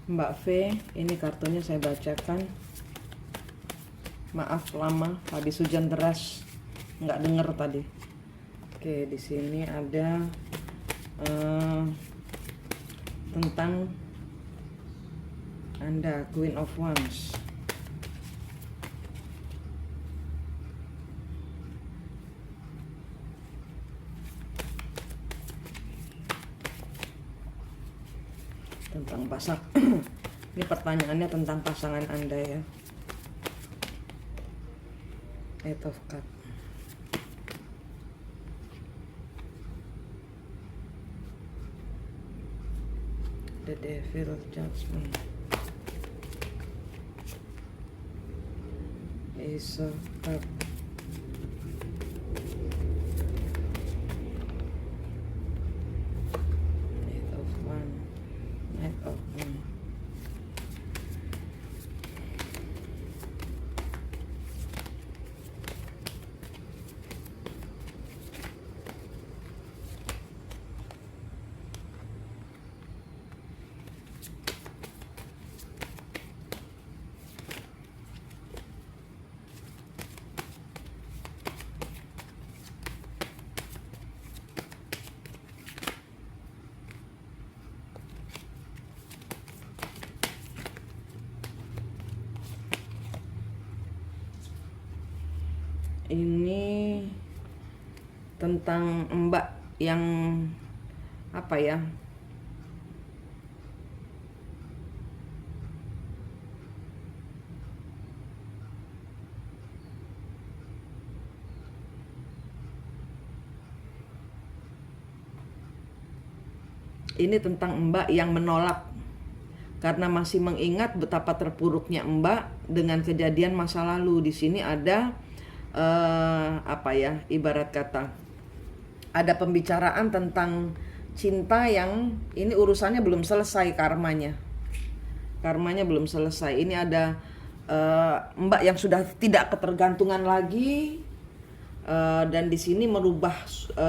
Mbak V, ini kartunya saya bacakan. Maaf lama, habis hujan deras, nggak denger tadi. Oke, di sini ada tentang Anda, Queen of Wands. Tentang ini pertanyaannya tentang pasangan Anda ya. Eight of Cups. The Devil, Judgment. Ace of Cups. Eight of Wands. Knight of Wands. Ini tentang Mbak yang apa ya? Ini tentang Mbak yang menolak karena masih mengingat betapa terpuruknya Mbak dengan kejadian masa lalu. Di sini ada apa ya, ibarat kata ada pembicaraan tentang cinta yang ini urusannya belum selesai, karmanya belum selesai. Ini ada Mbak yang sudah tidak ketergantungan lagi, dan di sini merubah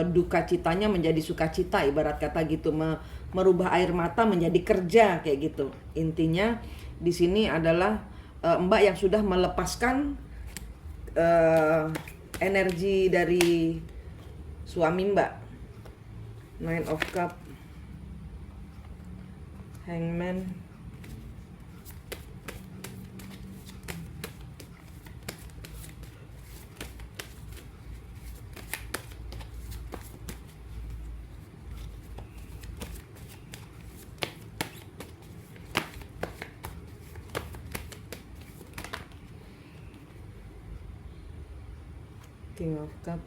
duka citanya menjadi sukacita, ibarat kata gitu, merubah air mata menjadi kerja kayak gitu. Intinya di sini adalah Mbak yang sudah melepaskan energi dari suami Mbak. Nine of Cups, Hangman, King of Cups,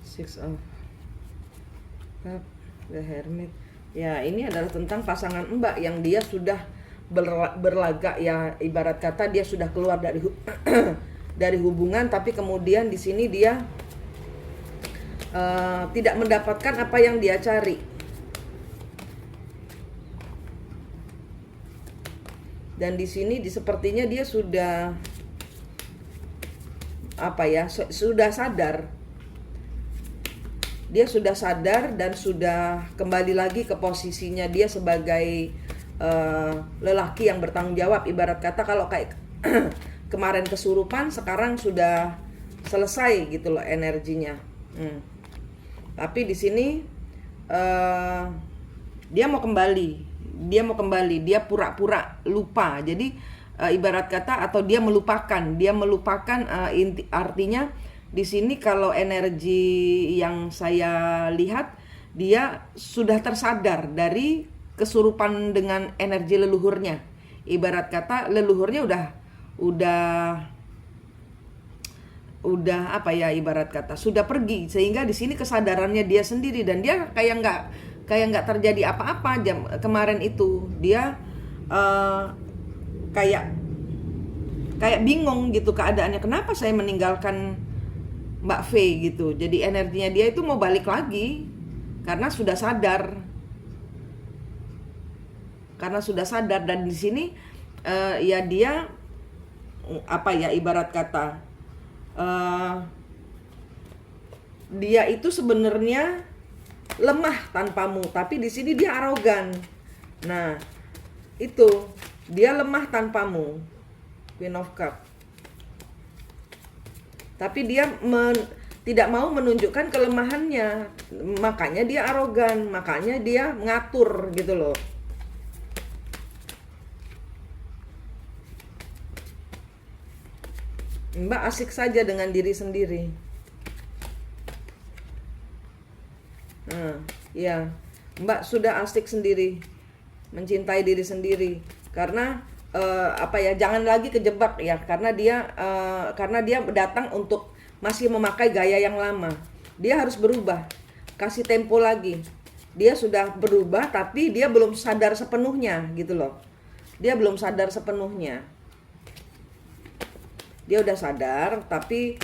Six of Cups, The Hermit. Ya, ini adalah tentang pasangan Mbak yang dia sudah berlagak ya, ibarat kata dia sudah keluar dari dari hubungan, tapi kemudian di sini dia tidak mendapatkan apa yang dia cari. Dan di sini sepertinya dia sudah apa ya, sudah sadar. Dia sudah sadar dan sudah kembali lagi ke posisinya dia sebagai lelaki yang bertanggung jawab. Ibarat kata kalau kayak kemarin kesurupan, sekarang sudah selesai gitu loh energinya. Tapi di sini dia mau kembali, dia pura-pura lupa. Jadi ibarat kata, atau dia melupakan, artinya di sini kalau energi yang saya lihat, dia sudah tersadar dari kesurupan dengan energi leluhurnya. Ibarat kata leluhurnya udah apa ya, ibarat kata sudah pergi, sehingga di sini kesadarannya dia sendiri, dan dia kayak nggak terjadi apa-apa. Kemarin itu dia kayak bingung gitu keadaannya, kenapa saya meninggalkan Mbak V gitu. Jadi energinya dia itu mau balik lagi karena sudah sadar. Dan di sini ya dia apa ya, ibarat kata dia itu sebenarnya lemah tanpamu, tapi di sini dia arogan. Nah, itu dia lemah tanpamu, Queen of Cup. Tapi dia tidak mau menunjukkan kelemahannya, makanya dia arogan, makanya dia ngatur gitu loh. Mbak asik saja dengan diri sendiri. Ya, Mbak sudah asik sendiri, mencintai diri sendiri, karena jangan lagi kejebak ya, karena dia datang untuk masih memakai gaya yang lama. Dia harus berubah, kasih tempo lagi. Dia sudah berubah tapi dia belum sadar sepenuhnya gitu loh. Dia belum sadar sepenuhnya. Dia udah sadar tapi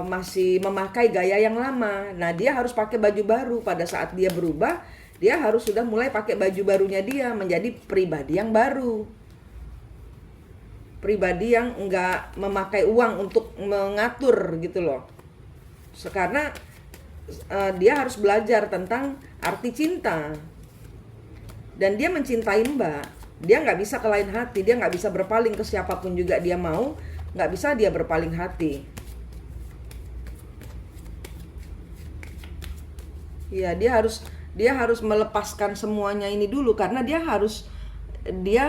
masih memakai gaya yang lama. Nah, dia harus pakai baju baru. Pada saat dia berubah, dia harus sudah mulai pakai baju barunya, dia menjadi pribadi yang baru. Pribadi yang enggak memakai uang untuk mengatur gitu loh. Karena dia harus belajar tentang arti cinta. Dan dia mencintai Mbak. Dia nggak bisa ke lain hati. Dia nggak bisa berpaling ke siapapun juga dia mau. Nggak bisa dia berpaling hati. Ya, dia harus melepaskan semuanya ini dulu, karena dia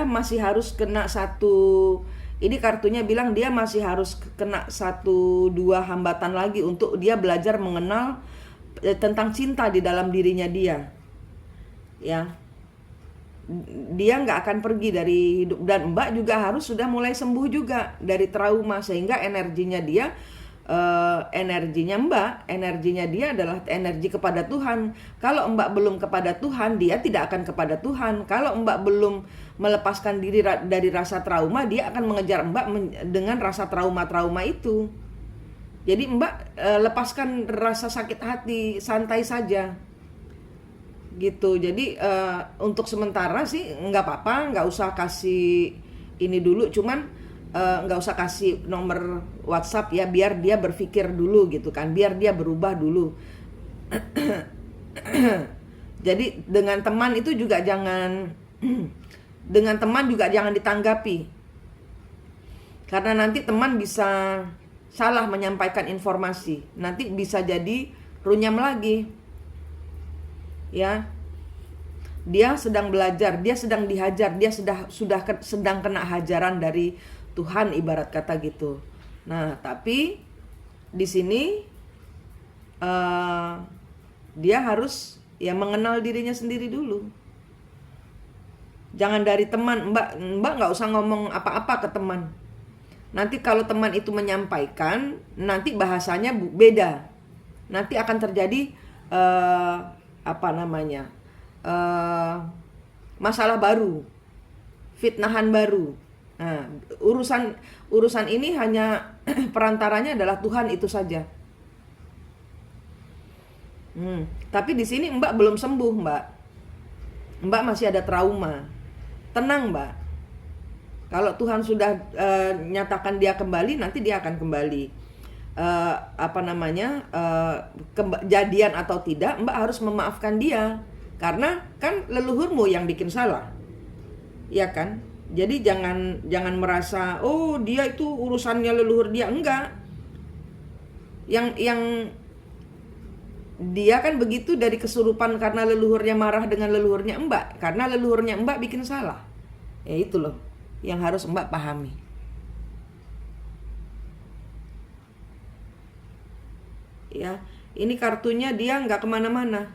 masih harus kena satu. Ini kartunya bilang dia masih harus kena 1-2 hambatan lagi untuk dia belajar mengenal tentang cinta di dalam dirinya dia. Ya, dia nggak akan pergi dari hidup, dan Mbak juga harus sudah mulai sembuh juga dari trauma, sehingga energinya dia energinya dia adalah energi kepada Tuhan. Kalau Mbak belum kepada Tuhan, dia tidak akan kepada Tuhan. Kalau Mbak belum melepaskan diri dari rasa trauma, dia akan mengejar Mbak dengan rasa trauma-trauma itu. Jadi Mbak lepaskan rasa sakit hati, santai saja gitu. Jadi untuk sementara sih nggak apa-apa, nggak usah kasih ini dulu, cuman nggak usah kasih nomor WhatsApp ya, biar dia berpikir dulu gitu kan, biar dia berubah dulu. Jadi dengan teman itu juga jangan ditanggapi, karena nanti teman bisa salah menyampaikan informasi, nanti bisa jadi runyam lagi ya. Dia sedang belajar, dia sedang dihajar, dia sedang kena hajaran dari Tuhan, ibarat kata gitu. Nah, tapi di sini dia harus ya mengenal dirinya sendiri dulu. Jangan dari teman. Mbak nggak usah ngomong apa-apa ke teman. Nanti kalau teman itu menyampaikan, nanti bahasanya beda. Nanti akan terjadi masalah baru, fitnahan baru. Nah, urusan ini hanya perantaranya adalah Tuhan itu saja. Tapi di sini Mbak belum sembuh, Mbak. Mbak masih ada trauma. Tenang, Mbak. Kalau Tuhan sudah nyatakan dia kembali, nanti dia akan kembali. Kejadian atau tidak, Mbak harus memaafkan dia. Karena kan leluhurmu yang bikin salah. Ya kan? Jadi jangan merasa oh dia itu urusannya leluhur dia, enggak. Yang dia kan begitu dari kesurupan karena leluhurnya marah dengan leluhurnya Mbak, karena leluhurnya Mbak bikin salah. Ya itu loh yang harus Mbak pahami. Ya, ini kartunya dia nggak kemana-mana.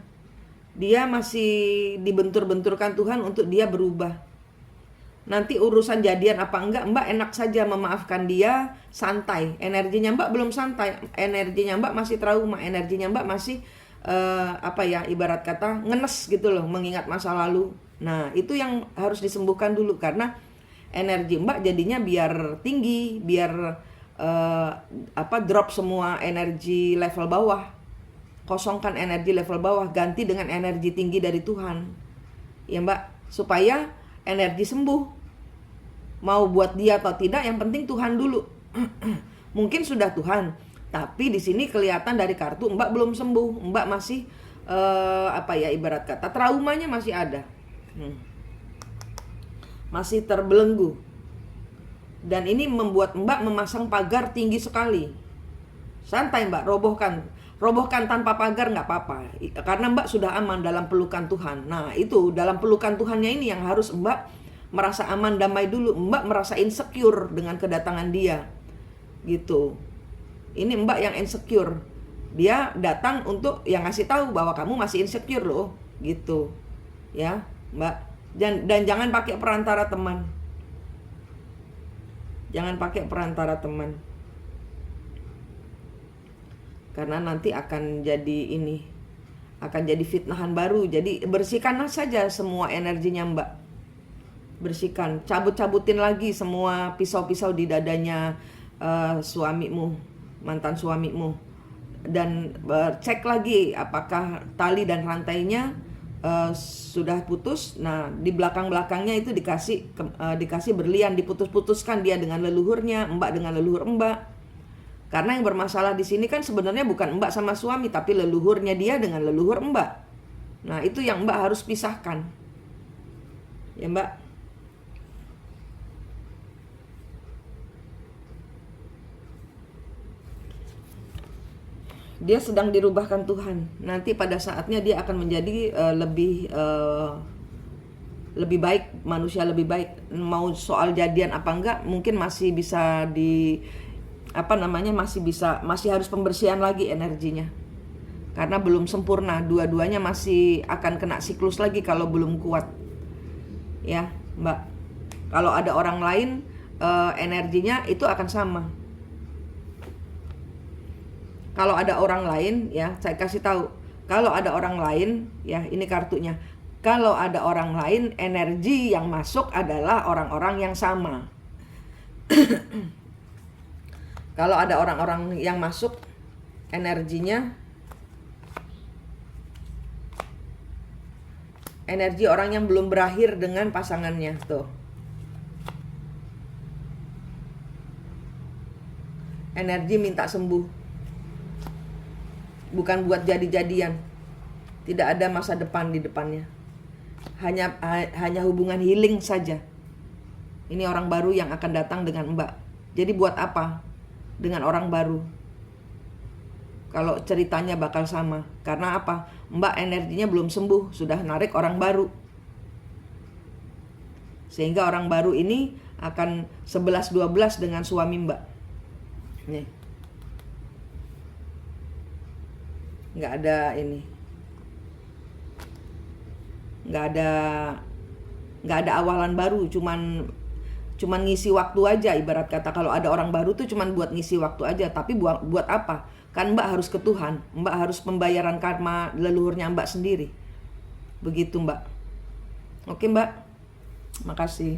Dia masih dibentur-benturkan Tuhan untuk dia berubah. Nanti urusan jadian apa enggak, Mbak enak saja memaafkan dia, santai. Energinya Mbak belum santai, energinya Mbak masih trauma, energinya Mbak masih ibarat kata ngenes gitu loh, mengingat masa lalu. Nah, itu yang harus disembuhkan dulu, karena energi Mbak jadinya biar tinggi, biar drop semua energi level bawah. Kosongkan energi level bawah, ganti dengan energi tinggi dari Tuhan. Ya Mbak, supaya energi sembuh. Mau buat dia atau tidak, yang penting Tuhan dulu. Mungkin sudah Tuhan, tapi di sini kelihatan dari kartu Mbak belum sembuh. Mbak masih ibarat kata traumanya masih ada. masih terbelenggu. Dan ini membuat Mbak memasang pagar tinggi sekali. Santai Mbak, robohkan tanpa pagar nggak apa-apa, karena Mbak sudah aman dalam pelukan Tuhan. Nah itu, dalam pelukan Tuhannya ini yang harus Mbak merasa aman, damai dulu. Mbak merasa insecure dengan kedatangan dia gitu. Ini Mbak yang insecure. Dia datang untuk yang ngasih tahu bahwa kamu masih insecure loh gitu ya Mbak. Dan jangan pakai perantara teman. Jangan pakai perantara teman, karena nanti akan jadi fitnahan baru. Jadi bersihkanlah saja semua energinya Mbak. Bersihkan, cabut-cabutin lagi semua pisau-pisau di dadanya suamimu, mantan suamimu. Dan cek lagi apakah tali dan rantainya sudah putus. Nah di belakang-belakangnya itu dikasih berlian, diputus-putuskan dia dengan leluhurnya, Mbak dengan leluhur Mbak. Karena yang bermasalah di sini kan sebenarnya bukan Mbak sama suami, tapi leluhurnya dia dengan leluhur Mbak. Nah itu yang Mbak harus pisahkan ya Mbak. Dia sedang dirubahkan Tuhan. Nanti pada saatnya dia akan menjadi lebih baik, manusia lebih baik. Mau soal jadian apa enggak, mungkin masih bisa masih harus pembersihan lagi energinya. Karena belum sempurna, dua-duanya masih akan kena siklus lagi kalau belum kuat. Ya, Mbak. Kalau ada orang lain, energinya itu akan sama. Kalau ada orang lain, ya saya kasih tahu. Kalau ada orang lain, ya ini kartunya. Kalau ada orang lain, energi yang masuk adalah orang-orang yang sama. Kalau ada orang-orang yang masuk, energinya energi orang yang belum berakhir dengan pasangannya tuh. Energi minta sembuh. Bukan buat jadi-jadian. Tidak ada masa depan di depannya. Hanya hubungan healing saja. Ini orang baru yang akan datang dengan Mbak. Jadi buat apa dengan orang baru kalau ceritanya bakal sama? Karena apa? Mbak energinya belum sembuh, sudah narik orang baru. Sehingga orang baru ini akan 11-12 dengan suami Mbak. Nih. Nggak ada awalan baru, cuman ngisi waktu aja. Ibarat kata kalau ada orang baru tuh cuman buat ngisi waktu aja. Tapi buat apa? Kan Mbak harus ke Tuhan. Mbak harus pembayaran karma leluhurnya Mbak sendiri. Begitu Mbak. Oke Mbak. Makasih.